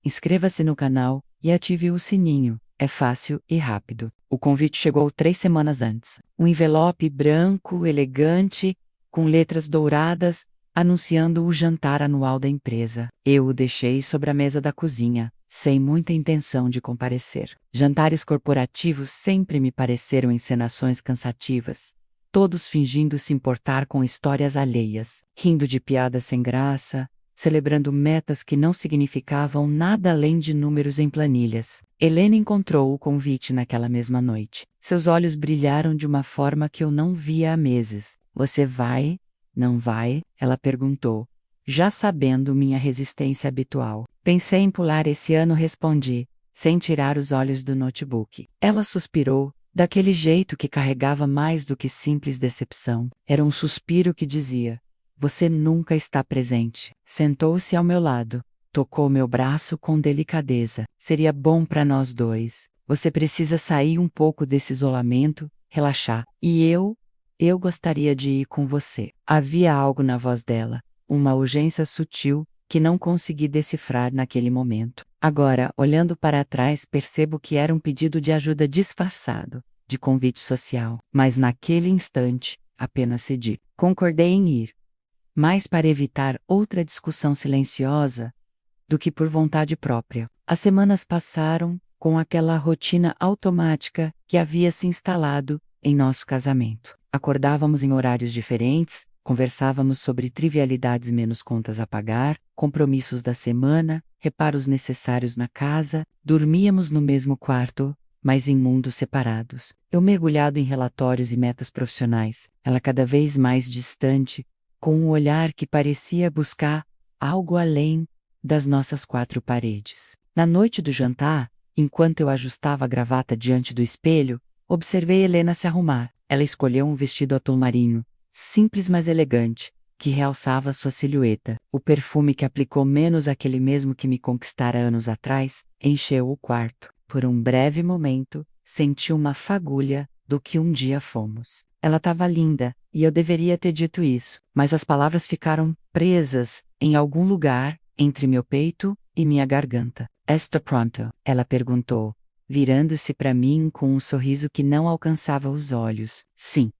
inscreva-se no canal e ative o sininho. É fácil e rápido. O convite chegou 3 semanas antes. Um envelope branco, elegante, com letras douradas, anunciando o jantar anual da empresa. Eu o deixei sobre a mesa da cozinha, sem muita intenção de comparecer. Jantares corporativos sempre me pareceram encenações cansativas, todos fingindo se importar com histórias alheias, rindo de piadas sem graça, celebrando metas que não significavam nada além de números em planilhas. Helena encontrou o convite naquela mesma noite. Seus olhos brilharam de uma forma que eu não via há meses. Você vai? Não vai? Ela perguntou, já sabendo minha resistência habitual. Pensei em pular esse ano, respondi, sem tirar os olhos do notebook. Ela suspirou, daquele jeito que carregava mais do que simples decepção. Era um suspiro que dizia: você nunca está presente. Sentou-se ao meu lado, tocou meu braço com delicadeza. Seria bom para nós dois. Você precisa sair um pouco desse isolamento, relaxar. E eu gostaria de ir com você. Havia algo na voz dela, uma urgência sutil, que não consegui decifrar naquele momento. Agora, olhando para trás, percebo que era um pedido de ajuda disfarçado, de convite social. Mas naquele instante, apenas cedi. Concordei em ir, mais para evitar outra discussão silenciosa do que por vontade própria. As semanas passaram com aquela rotina automática que havia se instalado em nosso casamento. Acordávamos em horários diferentes, conversávamos sobre trivialidades menos contas a pagar, compromissos da semana, reparos necessários na casa, dormíamos no mesmo quarto, mas em mundos separados. Eu mergulhado em relatórios e metas profissionais, ela cada vez mais distante, com um olhar que parecia buscar algo além das nossas 4 paredes. Na noite do jantar, enquanto eu ajustava a gravata diante do espelho, observei Helena se arrumar. Ela escolheu um vestido atum marinho, simples mas elegante, que realçava sua silhueta. O perfume que aplicou, menos aquele mesmo que me conquistara anos atrás, encheu o quarto. Por um breve momento, senti uma fagulha do que um dia fomos. Ela estava linda, e eu deveria ter dito isso, mas as palavras ficaram presas em algum lugar entre meu peito e minha garganta. Está pronto? Ela perguntou, virando-se para mim com um sorriso que não alcançava os olhos. Sim.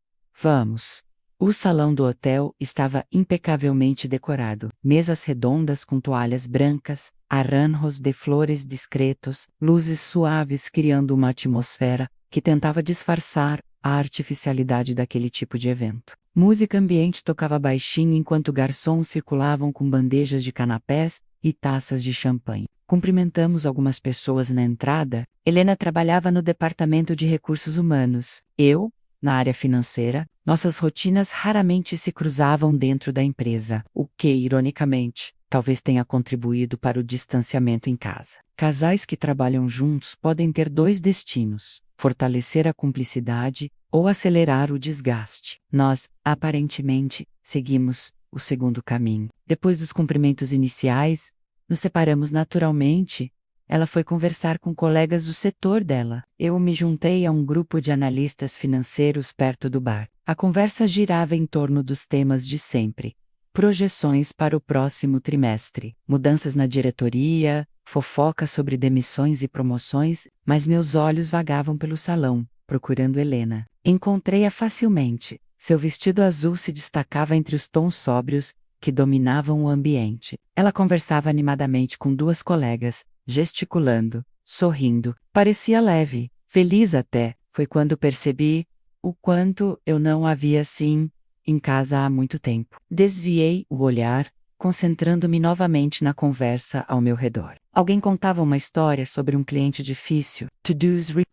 Vamos. O salão do hotel estava impecavelmente decorado. Mesas redondas com toalhas brancas, arranjos de flores discretos, luzes suaves criando uma atmosfera que tentava disfarçar a artificialidade daquele tipo de evento. Música ambiente tocava baixinho enquanto garçons circulavam com bandejas de canapés e taças de champanhe. Cumprimentamos algumas pessoas na entrada. Helena trabalhava no departamento de recursos humanos. Eu, na área financeira. Nossas rotinas raramente se cruzavam dentro da empresa, o que, ironicamente, talvez tenha contribuído para o distanciamento em casa. Casais que trabalham juntos podem ter 2 destinos: fortalecer a cumplicidade ou acelerar o desgaste. Nós, aparentemente, seguimos o segundo caminho. Depois dos cumprimentos iniciais, nos separamos naturalmente. Ela foi conversar com colegas do setor dela. Eu me juntei a um grupo de analistas financeiros perto do bar. A conversa girava em torno dos temas de sempre: projeções para o próximo trimestre, mudanças na diretoria, fofocas sobre demissões e promoções, mas meus olhos vagavam pelo salão, procurando Helena. Encontrei-a facilmente. Seu vestido azul se destacava entre os tons sóbrios que dominavam o ambiente. Ela conversava animadamente com 2 colegas, gesticulando, sorrindo. Parecia leve, feliz até. Foi quando percebi o quanto eu não a via assim em casa há muito tempo. Desviei o olhar, concentrando-me novamente na conversa ao meu redor. Alguém contava uma história sobre um cliente difícil.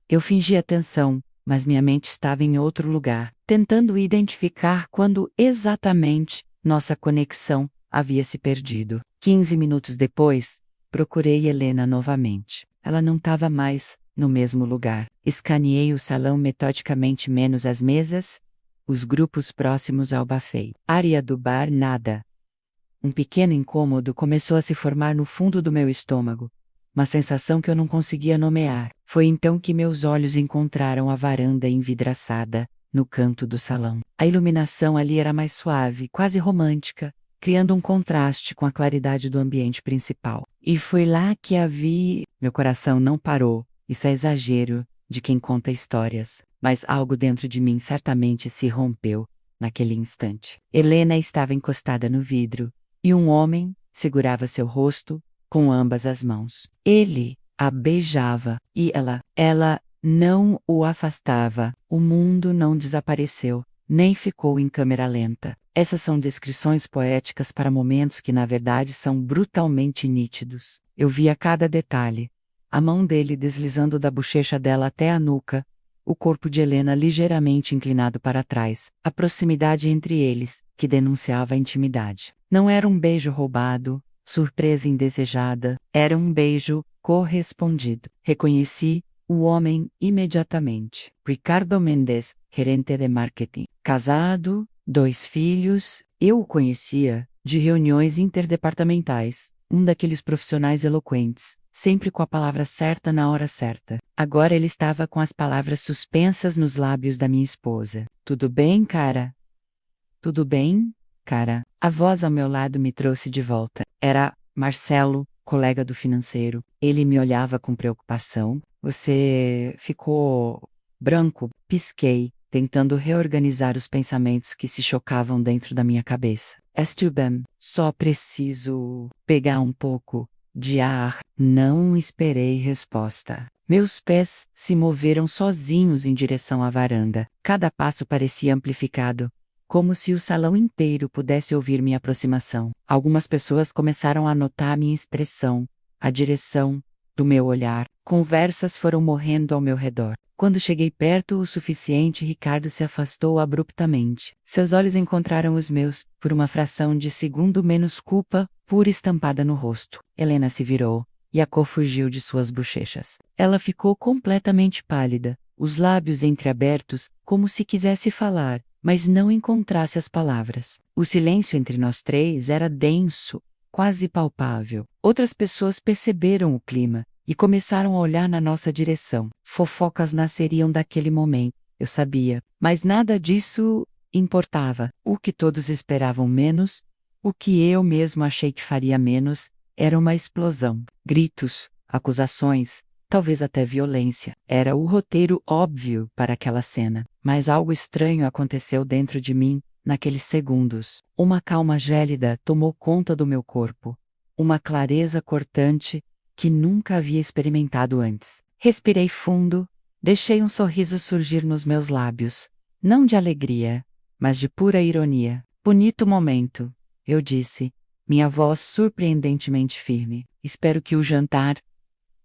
Eu fingi atenção, mas minha mente estava em outro lugar, tentando identificar quando exatamente nossa conexão havia se perdido. 15 minutos depois, procurei Helena novamente. Ela não estava mais no mesmo lugar. Escaneei o salão metodicamente, menos as mesas, os grupos próximos ao buffet. Área do bar, nada. Um pequeno incômodo começou a se formar no fundo do meu estômago, uma sensação que eu não conseguia nomear. Foi então que meus olhos encontraram a varanda envidraçada, no canto do salão. A iluminação ali era mais suave, quase romântica, criando um contraste com a claridade do ambiente principal. E foi lá que a vi. Meu coração não parou. Isso é exagero de quem conta histórias. Mas algo dentro de mim certamente se rompeu naquele instante. Helena estava encostada no vidro e um homem segurava seu rosto com ambas as mãos. Ele a beijava e ela não o afastava. O mundo não desapareceu, nem ficou em câmera lenta. Essas são descrições poéticas para momentos que na verdade são brutalmente nítidos. Eu via cada detalhe. A mão dele deslizando da bochecha dela até a nuca, o corpo de Helena ligeiramente inclinado para trás, a proximidade entre eles, que denunciava a intimidade. Não era um beijo roubado, surpresa indesejada, era um beijo correspondido. Reconheci o homem imediatamente. Ricardo Mendes, gerente de marketing. Casado, 2 filhos, eu o conhecia de reuniões interdepartamentais, um daqueles profissionais eloquentes, sempre com a palavra certa na hora certa. Agora ele estava com as palavras suspensas nos lábios da minha esposa. Tudo bem, cara? Tudo bem, cara? A voz ao meu lado me trouxe de volta. Era Marcelo, colega do financeiro. Ele me olhava com preocupação. Você ficou branco? Pisquei, tentando reorganizar os pensamentos que se chocavam dentro da minha cabeça. Estou bem, só preciso pegar um pouco de ar. Não esperei resposta. Meus pés se moveram sozinhos em direção à varanda. Cada passo parecia amplificado, como se o salão inteiro pudesse ouvir minha aproximação. Algumas pessoas começaram a notar minha expressão, a direção do meu olhar. Conversas foram morrendo ao meu redor. Quando cheguei perto o suficiente, Ricardo se afastou abruptamente. Seus olhos encontraram os meus, por uma fração de segundo menos culpa, pura estampada no rosto. Helena se virou, e a cor fugiu de suas bochechas. Ela ficou completamente pálida, os lábios entreabertos, como se quisesse falar, mas não encontrasse as palavras. O silêncio entre nós três era denso, quase palpável. Outras pessoas perceberam o clima e começaram a olhar na nossa direção. Fofocas nasceriam daquele momento, eu sabia, mas nada disso importava. O que todos esperavam menos, o que eu mesmo achei que faria menos, era uma explosão. Gritos, acusações, talvez até violência. Era o roteiro óbvio para aquela cena. Mas algo estranho aconteceu dentro de mim, naqueles segundos. Uma calma gélida tomou conta do meu corpo. Uma clareza cortante que nunca havia experimentado antes. Respirei fundo, deixei um sorriso surgir nos meus lábios. Não de alegria, mas de pura ironia. Bonito momento, eu disse, minha voz surpreendentemente firme. Espero que o jantar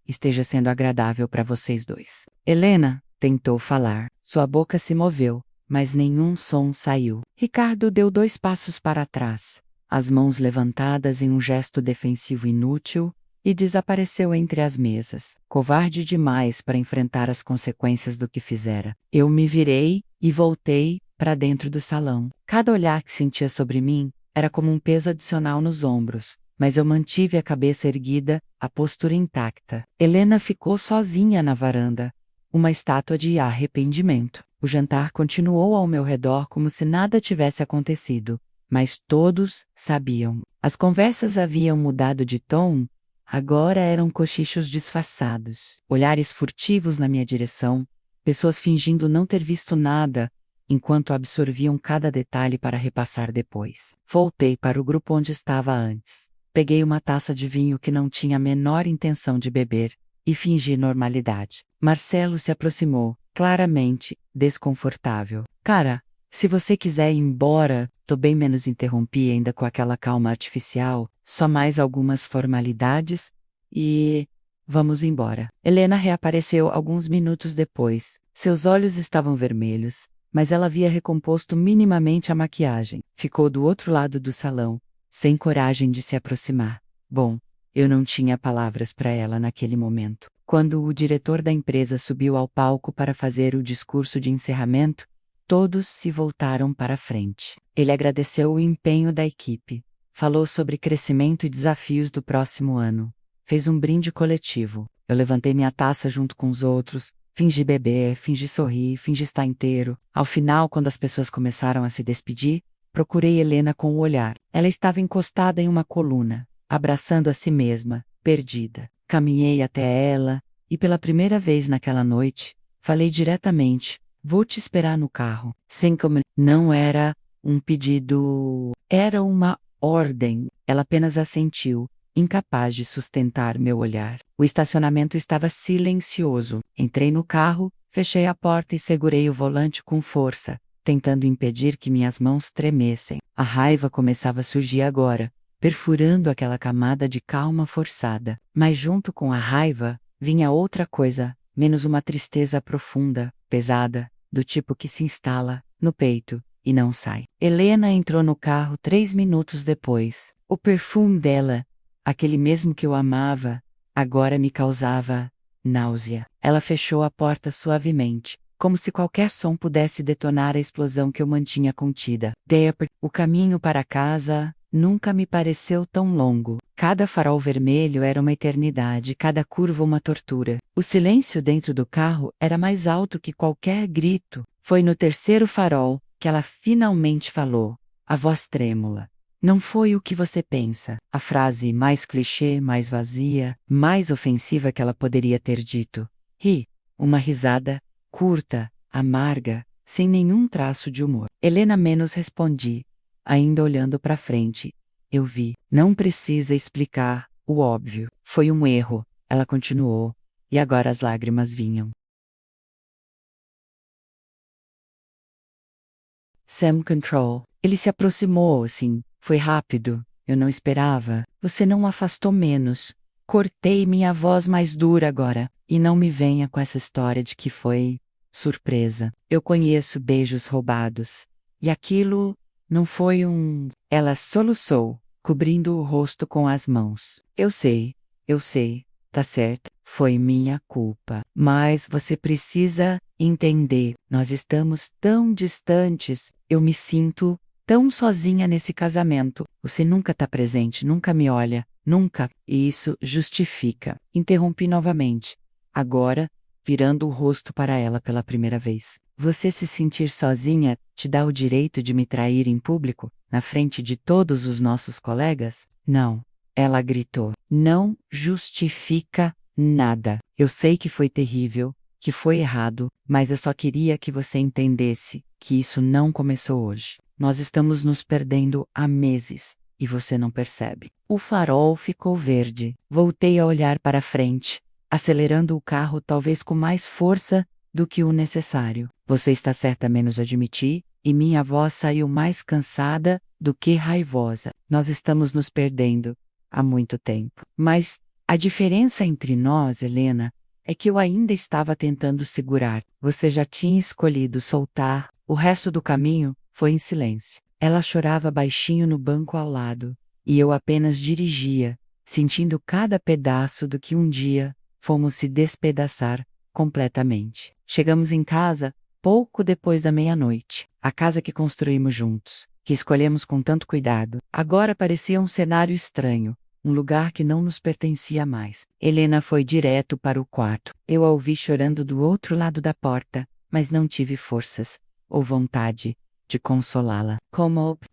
esteja sendo agradável para vocês dois. Helena tentou falar. Sua boca se moveu, mas nenhum som saiu. Ricardo deu 2 passos para trás, as mãos levantadas em um gesto defensivo inútil, e desapareceu entre as mesas, covarde demais para enfrentar as consequências do que fizera. Eu me virei e voltei para dentro do salão. Cada olhar que sentia sobre mim era como um peso adicional nos ombros, mas eu mantive a cabeça erguida, a postura intacta. Helena ficou sozinha na varanda, uma estátua de arrependimento. O jantar continuou ao meu redor como se nada tivesse acontecido, mas todos sabiam. As conversas haviam mudado de tom, agora eram cochichos disfarçados, olhares furtivos na minha direção, pessoas fingindo não ter visto nada, enquanto absorviam cada detalhe para repassar depois. Voltei para o grupo onde estava antes. Peguei uma taça de vinho que não tinha a menor intenção de beber, e fingi normalidade. Marcelo se aproximou, claramente desconfortável. Cara, se você quiser ir embora, tô bem menos interrompi ainda com aquela calma artificial, só mais algumas formalidades, e vamos embora. Helena reapareceu alguns minutos depois. Seus olhos estavam vermelhos, mas ela havia recomposto minimamente a maquiagem. Ficou do outro lado do salão, sem coragem de se aproximar. Bom, eu não tinha palavras para ela naquele momento. Quando o diretor da empresa subiu ao palco para fazer o discurso de encerramento, todos se voltaram para a frente. Ele agradeceu o empenho da equipe, falou sobre crescimento e desafios do próximo ano, fez um brinde coletivo. Eu levantei minha taça junto com os outros, fingi beber, fingi sorrir, fingi estar inteiro. Ao final, quando as pessoas começaram a se despedir, procurei Helena com o olhar. Ela estava encostada em uma coluna, abraçando a si mesma, perdida. Caminhei até ela, e pela primeira vez naquela noite, falei diretamente: vou te esperar no carro. Sem como não era um pedido, era uma ordem. Ela apenas assentiu, incapaz de sustentar meu olhar. O estacionamento estava silencioso. Entrei no carro, fechei a porta e segurei o volante com força, tentando impedir que minhas mãos tremessem. A raiva começava a surgir agora, perfurando aquela camada de calma forçada. Mas junto com a raiva, vinha outra coisa, menos uma tristeza profunda, pesada, do tipo que se instala no peito e não sai. Helena entrou no carro 3 minutos depois. O perfume dela, aquele mesmo que eu amava, agora me causava náusea. Ela fechou a porta suavemente, como se qualquer som pudesse detonar a explosão que eu mantinha contida. O caminho para casa nunca me pareceu tão longo. Cada farol vermelho era uma eternidade, cada curva uma tortura. O silêncio dentro do carro era mais alto que qualquer grito. Foi no terceiro farol que ela finalmente falou, a voz trêmula. Não foi o que você pensa. A frase mais clichê, mais vazia, mais ofensiva que ela poderia ter dito. Ri. Uma risada, curta, amarga, sem nenhum traço de humor. Helena menos respondi, ainda olhando para frente. Eu vi. Não precisa explicar o óbvio. Foi um erro. Ela continuou. E agora as lágrimas vinham. Sam Control. Ele se aproximou, assim. Foi rápido. Eu não esperava. Você não afastou menos. Cortei minha voz mais dura agora. E não me venha com essa história de que foi surpresa. Eu conheço beijos roubados. E aquilo não foi um... Ela soluçou, cobrindo o rosto com as mãos. Eu sei, tá certo. Foi minha culpa. Mas você precisa entender. Nós estamos tão distantes. Eu me sinto tão sozinha nesse casamento. Você nunca tá presente, nunca me olha, nunca. E isso justifica. Interrompi novamente. Agora, virando o rosto para ela pela primeira vez. Você se sentir sozinha te dá o direito de me trair em público, na frente de todos os nossos colegas? Não. Ela gritou. Não justifica nada. Eu sei que foi terrível, que foi errado, mas eu só queria que você entendesse que isso não começou hoje. Nós estamos nos perdendo há meses, e você não percebe. O farol ficou verde. Voltei a olhar para frente, acelerando o carro talvez com mais força do que o necessário. Você está certa a menos admitir, e minha voz saiu mais cansada do que raivosa. Nós estamos nos perdendo há muito tempo. Mas a diferença entre nós, Helena, é que eu ainda estava tentando segurar. Você já tinha escolhido soltar. O resto do caminho foi em silêncio. Ela chorava baixinho no banco ao lado, e eu apenas dirigia, sentindo cada pedaço do que um dia fomos se despedaçar completamente. Chegamos em casa pouco depois da meia-noite. A casa que construímos juntos, que escolhemos com tanto cuidado, agora parecia um cenário estranho, um lugar que não nos pertencia mais. Helena foi direto para o quarto. Eu a ouvi chorando do outro lado da porta, mas não tive forças ou vontade de consolá-la.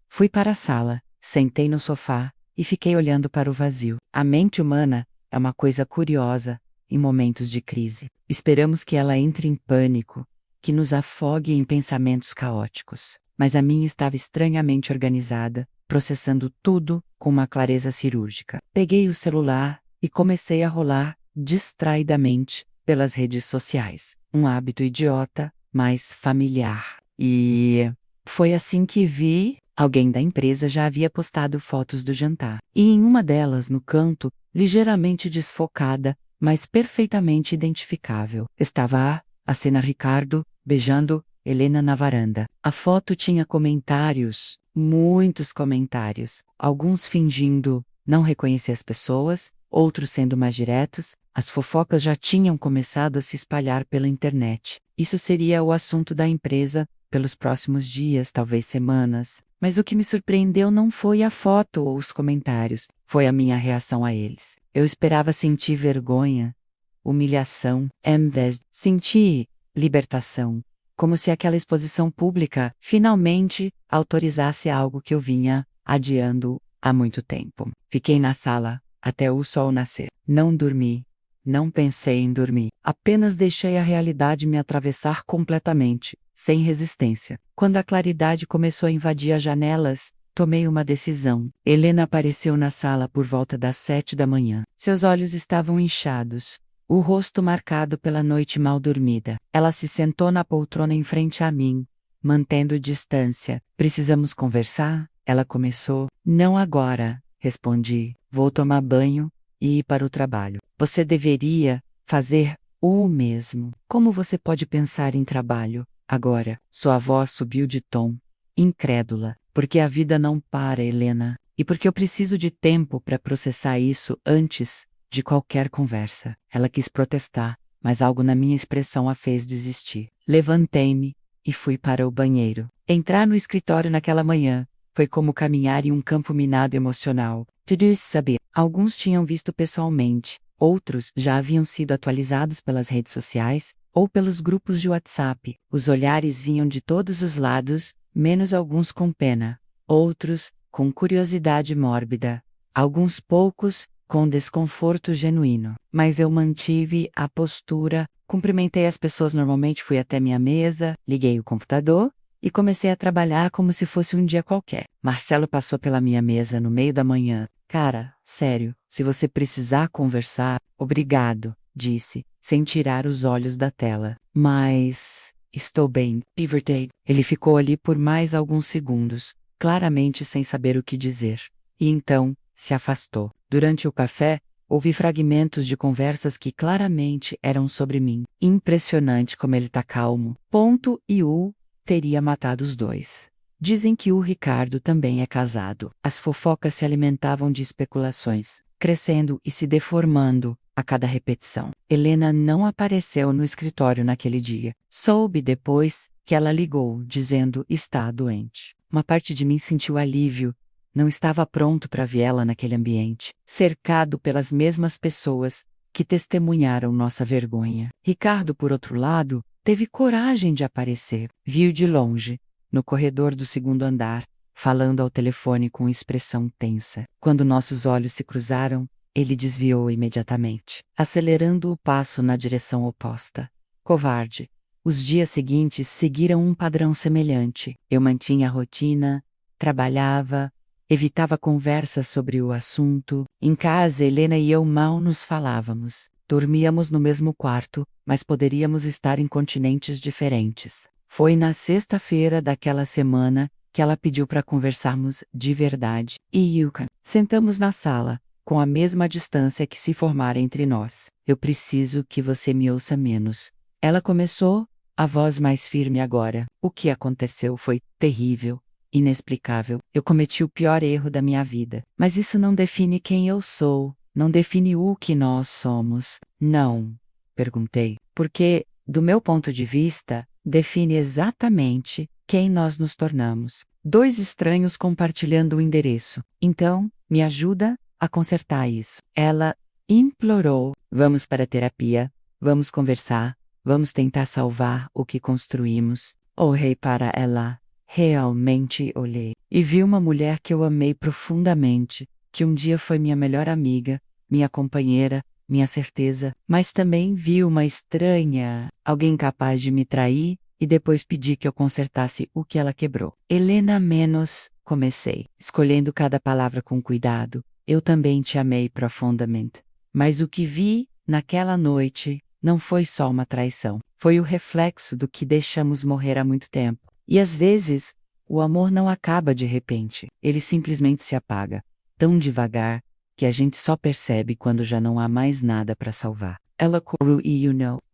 Fui para a sala, sentei no sofá e fiquei olhando para o vazio. A mente humana é uma coisa curiosa em momentos de crise. Esperamos que ela entre em pânico, que nos afogue em pensamentos caóticos. Mas a minha estava estranhamente organizada, processando tudo com uma clareza cirúrgica. Peguei o celular e comecei a rolar distraidamente pelas redes sociais. Um hábito idiota, mas familiar. E foi assim que vi. Alguém da empresa já havia postado fotos do jantar. E em uma delas, no canto, ligeiramente desfocada, mas perfeitamente identificável, estava a cena Ricardo beijando Helena na varanda. A foto tinha comentários, muitos comentários, alguns fingindo não reconhecer as pessoas, outros sendo mais diretos. As fofocas já tinham começado a se espalhar pela internet. Isso seria o assunto da empresa pelos próximos dias, talvez semanas. Mas o que me surpreendeu não foi a foto ou os comentários, foi a minha reação a eles. Eu esperava sentir vergonha, humilhação, em vez de sentir libertação, como se aquela exposição pública finalmente autorizasse algo que eu vinha adiando há muito tempo. Fiquei na sala, até o sol nascer. Não dormi. Não pensei em dormir. Apenas deixei a realidade me atravessar completamente, sem resistência. Quando a claridade começou a invadir as janelas, tomei uma decisão. Helena apareceu na sala por volta das 7 da manhã. Seus olhos estavam inchados, o rosto marcado pela noite mal dormida. Ela se sentou na poltrona em frente a mim, mantendo distância. Precisamos conversar? Ela começou. Não agora, respondi. Vou tomar banho e ir para o trabalho. Você deveria fazer o mesmo. Como você pode pensar em trabalho agora? Sua voz subiu de tom, incrédula. Porque a vida não para, Helena. E porque eu preciso de tempo para processar isso antes de qualquer conversa. Ela quis protestar, mas algo na minha expressão a fez desistir. Levantei-me e fui para o banheiro. Entrar no escritório naquela manhã foi como caminhar em um campo minado emocional. Todos sabiam. Alguns tinham visto pessoalmente, outros já haviam sido atualizados pelas redes sociais ou pelos grupos de WhatsApp. Os olhares vinham de todos os lados, menos alguns com pena, outros com curiosidade mórbida, alguns poucos com desconforto genuíno. Mas eu mantive a postura, cumprimentei as pessoas normalmente, fui até minha mesa, liguei o computador e comecei a trabalhar como se fosse um dia qualquer. Marcelo passou pela minha mesa no meio da manhã. Cara, sério, se você precisar conversar, obrigado, disse, sem tirar os olhos da tela. Mas estou bem, Pivertade. Ele ficou ali por mais alguns segundos, claramente sem saber o que dizer. E então, se afastou. Durante o café, ouvi fragmentos de conversas que claramente eram sobre mim. Impressionante como ele tá calmo. Ponto e o teria matado os dois. Dizem que o Ricardo também é casado. As fofocas se alimentavam de especulações, crescendo e se deformando a cada repetição. Helena não apareceu no escritório naquele dia. Soube depois que ela ligou, dizendo está doente. Uma parte de mim sentiu alívio. Não estava pronto para vê-la naquele ambiente, cercado pelas mesmas pessoas que testemunharam nossa vergonha. Ricardo, por outro lado, teve coragem de aparecer. Viu de longe, no corredor do segundo andar, falando ao telefone com expressão tensa. Quando nossos olhos se cruzaram, ele desviou imediatamente, acelerando o passo na direção oposta. Covarde. Os dias seguintes seguiram um padrão semelhante. Eu mantinha a rotina, trabalhava, evitava conversas sobre o assunto. Em casa, Helena e eu mal nos falávamos. Dormíamos no mesmo quarto, mas poderíamos estar em continentes diferentes. Foi na sexta-feira daquela semana que ela pediu para conversarmos de verdade. E Yuka, sentamos na sala, com a mesma distância que se formara entre nós. Eu preciso que você me ouça menos. Ela começou, a voz mais firme agora. O que aconteceu foi terrível, inexplicável. Eu cometi o pior erro da minha vida. Mas isso não define quem eu sou. Não define o que nós somos. Não, perguntei. Porque, do meu ponto de vista, define exatamente quem nós nos tornamos. Dois estranhos compartilhando o endereço. Então, me ajuda a consertar isso. Ela implorou. Vamos para a terapia. Vamos conversar. Vamos tentar salvar o que construímos. Olhei para ela. Realmente olhei. E vi uma mulher que eu amei profundamente, que um dia foi minha melhor amiga, minha companheira, minha certeza, mas também vi uma estranha, alguém capaz de me trair e depois pedir que eu consertasse o que ela quebrou. Helena menos, comecei, escolhendo cada palavra com cuidado. Eu também te amei profundamente. Mas o que vi naquela noite não foi só uma traição. Foi o reflexo do que deixamos morrer há muito tempo. E às vezes, o amor não acaba de repente. Ele simplesmente se apaga, tão devagar, que a gente só percebe quando já não há mais nada para salvar. Ela correu e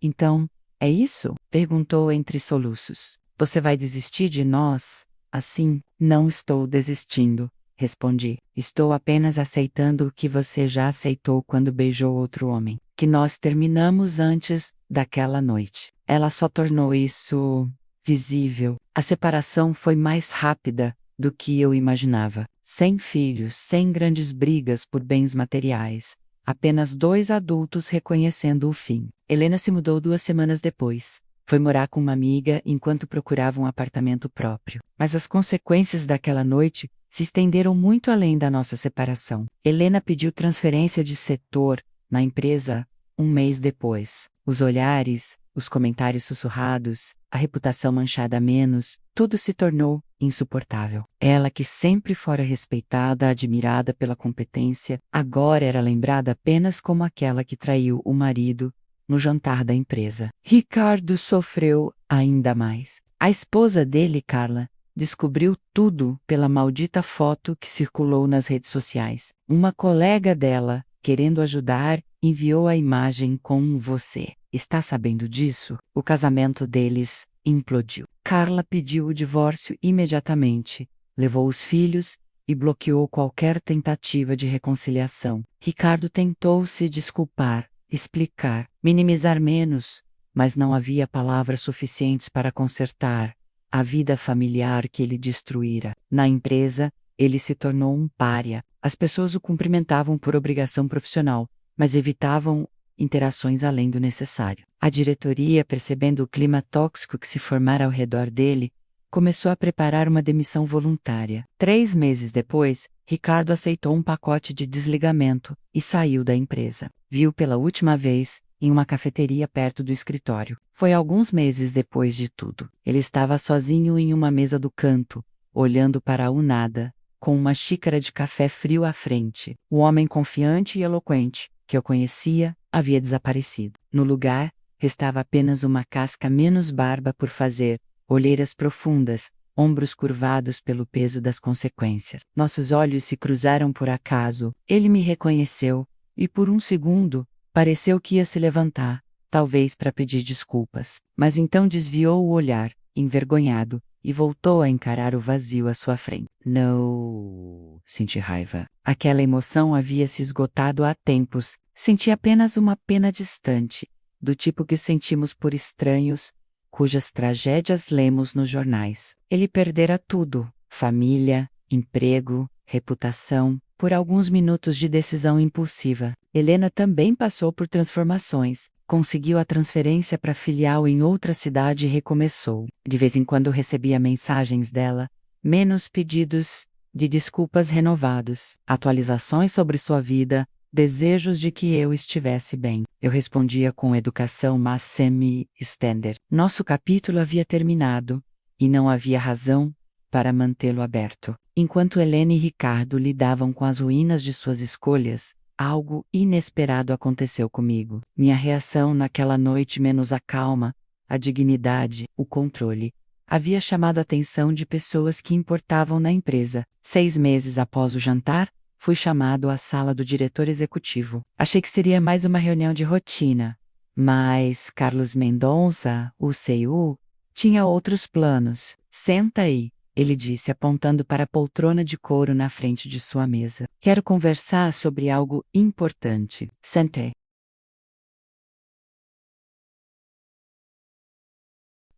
Então, é isso? Perguntou entre soluços. Você vai desistir de nós? Assim, não estou desistindo, respondi. Estou apenas aceitando o que você já aceitou quando beijou outro homem. Que nós terminamos antes daquela noite. Ela só tornou isso visível. A separação foi mais rápida do que eu imaginava. Sem filhos, sem grandes brigas por bens materiais. Apenas dois adultos reconhecendo o fim. Helena se mudou 2 semanas depois. Foi morar com uma amiga enquanto procurava um apartamento próprio. Mas as consequências daquela noite se estenderam muito além da nossa separação. Helena pediu transferência de setor na empresa um mês depois. Os olhares, os comentários sussurrados, a reputação manchada a menos, tudo se tornou insuportável. Ela, que sempre fora respeitada, admirada pela competência, agora era lembrada apenas como aquela que traiu o marido no jantar da empresa. Ricardo sofreu ainda mais. A esposa dele, Carla, descobriu tudo pela maldita foto que circulou nas redes sociais. Uma colega dela, querendo ajudar, enviou a imagem com você. Está sabendo disso? O casamento deles implodiu. Carla pediu o divórcio imediatamente, levou os filhos e bloqueou qualquer tentativa de reconciliação. Ricardo tentou se desculpar, explicar, minimizar menos, mas não havia palavras suficientes para consertar a vida familiar que ele destruíra. Na empresa, ele se tornou um pária. As pessoas o cumprimentavam por obrigação profissional, mas evitavam interações além do necessário. A diretoria, percebendo o clima tóxico que se formara ao redor dele, começou a preparar uma demissão voluntária. 3 meses depois, Ricardo aceitou um pacote de desligamento e saiu da empresa. Viu pela última vez em uma cafeteria perto do escritório. Foi alguns meses depois de tudo. Ele estava sozinho em uma mesa do canto, olhando para o nada, com uma xícara de café frio à frente. O homem confiante e eloquente, que eu conhecia, havia desaparecido. No lugar, restava apenas uma casca menos barba por fazer, olheiras profundas, ombros curvados pelo peso das consequências. Nossos olhos se cruzaram por acaso. Ele me reconheceu, e por um segundo, pareceu que ia se levantar, talvez para pedir desculpas. Mas então desviou o olhar, envergonhado, e voltou a encarar o vazio à sua frente. Não, senti raiva. Aquela emoção havia se esgotado há tempos. Senti apenas uma pena distante, do tipo que sentimos por estranhos, cujas tragédias lemos nos jornais. Ele perdera tudo: família, emprego, reputação, por alguns minutos de decisão impulsiva. Helena também passou por transformações. Conseguiu a transferência para filial em outra cidade e recomeçou. De vez em quando recebia mensagens dela, menos pedidos de desculpas renovados, atualizações sobre sua vida, desejos de que eu estivesse bem. Eu respondia com educação, mas semi-standard. Nosso capítulo havia terminado, e não havia razão para mantê-lo aberto. Enquanto Helena e Ricardo lidavam com as ruínas de suas escolhas, algo inesperado aconteceu comigo. Minha reação naquela noite menos a calma, a dignidade, o controle, havia chamado a atenção de pessoas que importavam na empresa. 6 meses após o jantar, fui chamado à sala do diretor executivo. Achei que seria mais uma reunião de rotina, mas Carlos Mendonça, o CEO, tinha outros planos. Senta aí, ele disse, apontando para a poltrona de couro na frente de sua mesa. Quero conversar sobre algo importante. Sentei.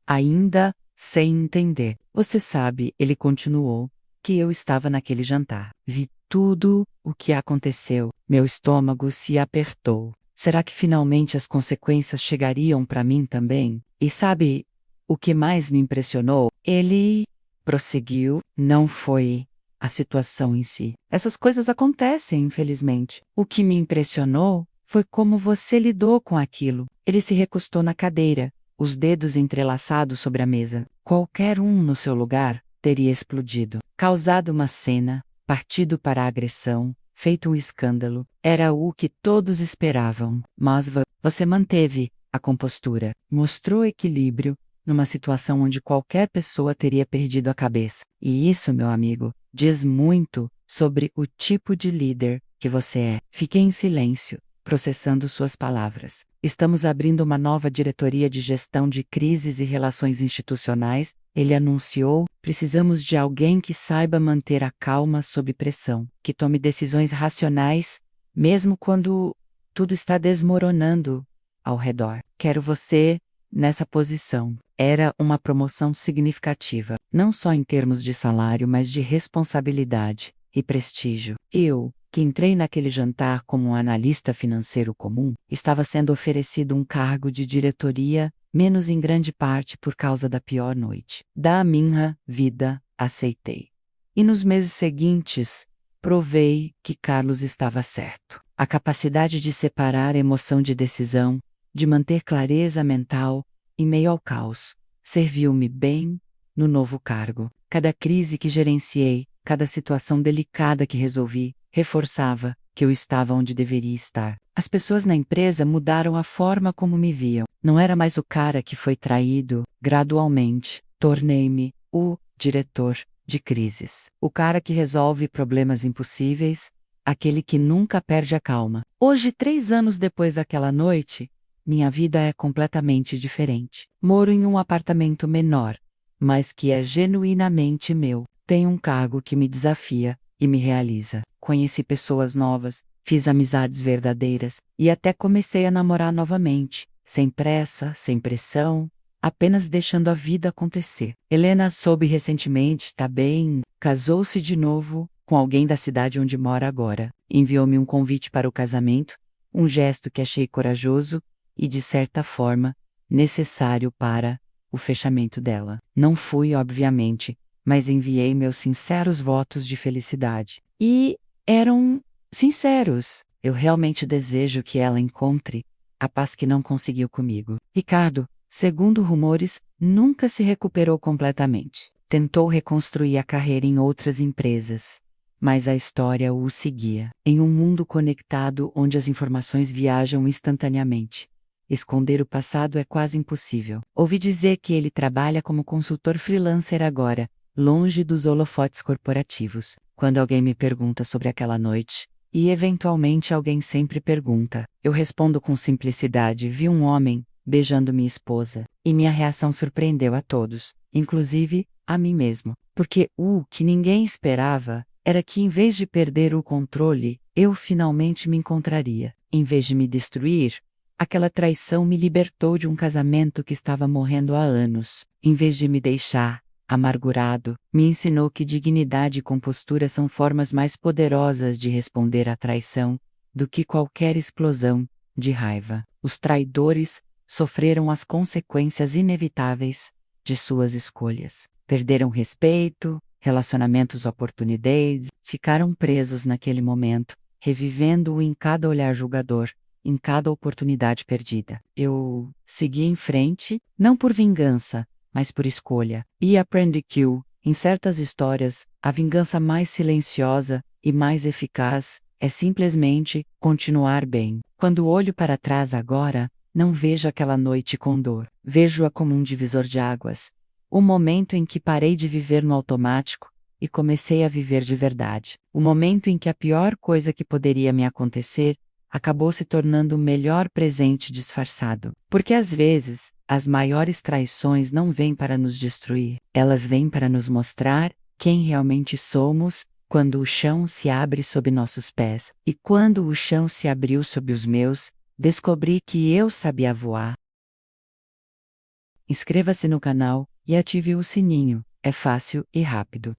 Ainda sem entender. Você sabe, ele continuou, que eu estava naquele jantar. Vi tudo o que aconteceu. Meu estômago se apertou. Será que finalmente as consequências chegariam para mim também? E sabe o que mais me impressionou? Ele prosseguiu, não foi a situação em si. Essas coisas acontecem, infelizmente. O que me impressionou foi como você lidou com aquilo. Ele se recostou na cadeira, os dedos entrelaçados sobre a mesa. Qualquer um no seu lugar teria explodido, causado uma cena, partido para a agressão, feito um escândalo. Era o que todos esperavam. Mas você manteve a compostura, mostrou equilíbrio, numa situação onde qualquer pessoa teria perdido a cabeça. E isso, meu amigo, diz muito sobre o tipo de líder que você é. Fiquei em silêncio, processando suas palavras. Estamos abrindo uma nova diretoria de gestão de crises e relações institucionais, ele anunciou. Precisamos de alguém que saiba manter a calma sob pressão, que tome decisões racionais, mesmo quando tudo está desmoronando ao redor. Quero você nessa posição. Era uma promoção significativa, não só em termos de salário, mas de responsabilidade e prestígio. Eu, que entrei naquele jantar como um analista financeiro comum, estava sendo oferecido um cargo de diretoria, menos em grande parte por causa da pior noite da minha vida. Aceitei. E nos meses seguintes, provei que Carlos estava certo. A capacidade de separar emoção de decisão, de manter clareza mental em meio ao caos, serviu-me bem no novo cargo. Cada crise que gerenciei, cada situação delicada que resolvi, reforçava que eu estava onde deveria estar. As pessoas na empresa mudaram a forma como me viam. Não era mais o cara que foi traído. Gradualmente, tornei-me o diretor de crises. O cara que resolve problemas impossíveis, aquele que nunca perde a calma. Hoje, 3 anos depois daquela noite, minha vida é completamente diferente. Moro em um apartamento menor, mas que é genuinamente meu. Tenho um cargo que me desafia e me realiza. Conheci pessoas novas, fiz amizades verdadeiras e até comecei a namorar novamente, sem pressa, sem pressão, apenas deixando a vida acontecer. Helena soube recentemente, tá bem, casou-se de novo com alguém da cidade onde mora agora. Enviou-me um convite para o casamento, um gesto que achei corajoso e, de certa forma, necessário para o fechamento dela. Não fui, obviamente, mas enviei meus sinceros votos de felicidade. E eram sinceros. Eu realmente desejo que ela encontre a paz que não conseguiu comigo. Ricardo, segundo rumores, nunca se recuperou completamente. Tentou reconstruir a carreira em outras empresas, mas a história o seguia. Em um mundo conectado onde as informações viajam instantaneamente, esconder o passado é quase impossível. Ouvi dizer que ele trabalha como consultor freelancer agora, longe dos holofotes corporativos. Quando alguém me pergunta sobre aquela noite, e eventualmente alguém sempre pergunta, eu respondo com simplicidade: vi um homem beijando minha esposa, e minha reação surpreendeu a todos, inclusive a mim mesmo, porque o que ninguém esperava era que, em vez de perder o controle, eu finalmente me encontraria. Em vez de me destruir, aquela traição me libertou de um casamento que estava morrendo há anos. Em vez de me deixar amargurado, me ensinou que dignidade e compostura são formas mais poderosas de responder à traição do que qualquer explosão de raiva. Os traidores sofreram as consequências inevitáveis de suas escolhas. Perderam respeito, relacionamentos, oportunidades, ficaram presos naquele momento, revivendo-o em cada olhar julgador, em cada oportunidade perdida. Eu segui em frente, não por vingança, mas por escolha. E aprendi que, em certas histórias, a vingança mais silenciosa e mais eficaz é simplesmente continuar bem. Quando olho para trás agora, não vejo aquela noite com dor. Vejo-a como um divisor de águas. O momento em que parei de viver no automático e comecei a viver de verdade. O momento em que a pior coisa que poderia me acontecer acabou se tornando o melhor presente disfarçado. Porque às vezes, as maiores traições não vêm para nos destruir. Elas vêm para nos mostrar quem realmente somos quando o chão se abre sob nossos pés. E quando o chão se abriu sob os meus, descobri que eu sabia voar. Inscreva-se no canal e ative o sininho. É fácil e rápido.